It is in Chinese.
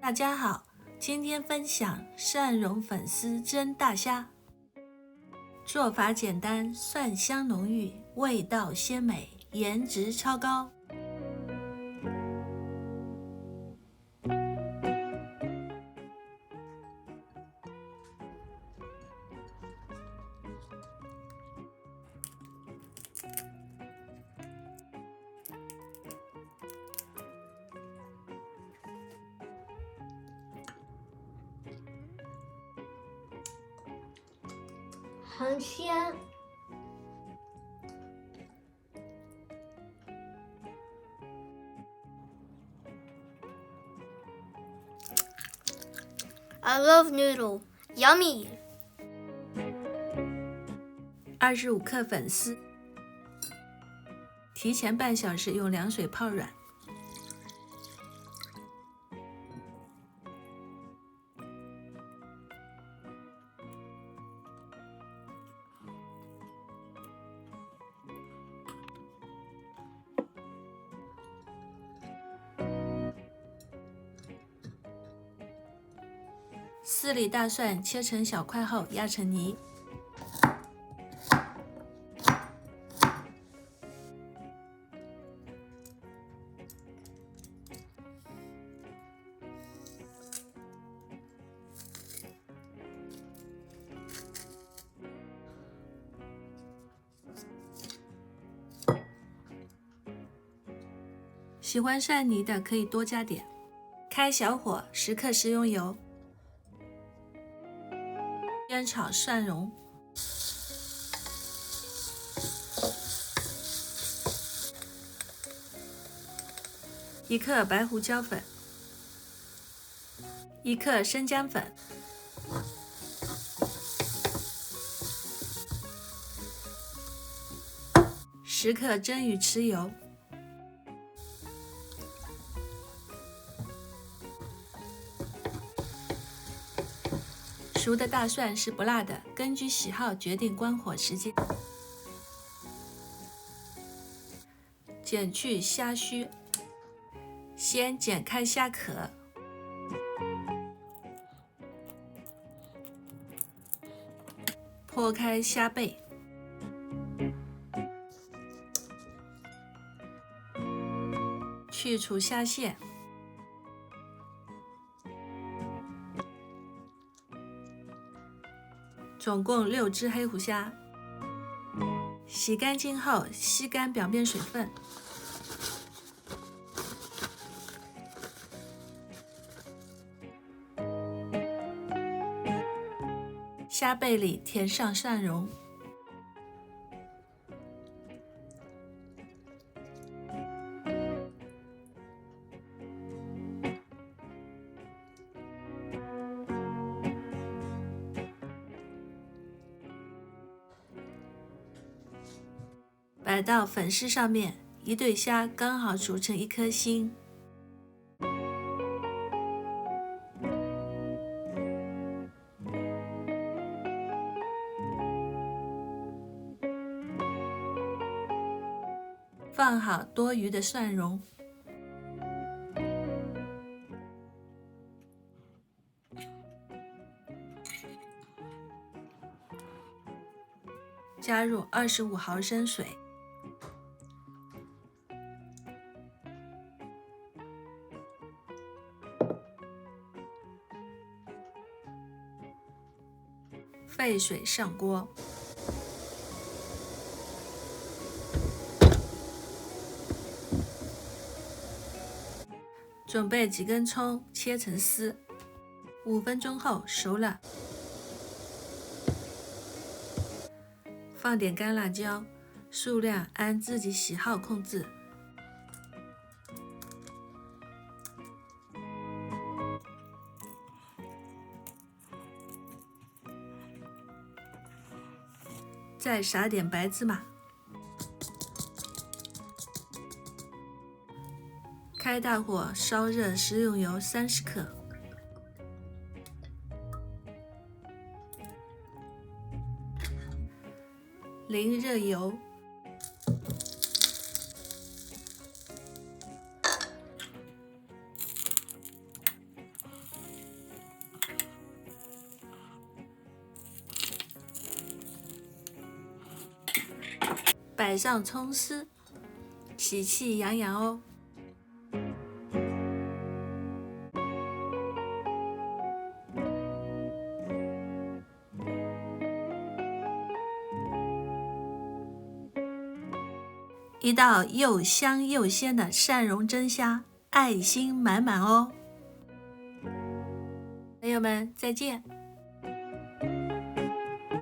大家好，今天分享蒜蓉粉丝蒸大虾。做法简单，蒜香浓郁，味道鲜美，颜值超高。很鲜。I love noodle, yummy. 25克粉丝，提前半小时用凉水泡软。4粒大蒜切成小块后压成泥。喜欢蒜泥的可以多加点。开小火，10克食用油。煸炒蒜蓉，1克白胡椒粉，1克生姜粉，10克蒸鱼豉油。熟的大蒜是不辣的，根据喜好决定关火时间。剪去虾须，先剪开虾壳，剖开虾背，去除虾线。总共6只黑胡虾，洗干净后吸干表面水分。虾背里填上蒜蓉，摆到粉丝上面，1对虾刚好煮成1颗心。放好多余的蒜蓉，加入25毫升水，沸水上锅。准备几根葱，切成丝。5分钟后熟了，放点干辣椒，数量按自己喜好控制。再撒点白芝麻。开大火烧热食用油30克，淋热油，摆上葱丝，喜气洋洋哦。一道又香又鲜的蒜蓉蒸虾，爱心满满哦。朋友们，再见。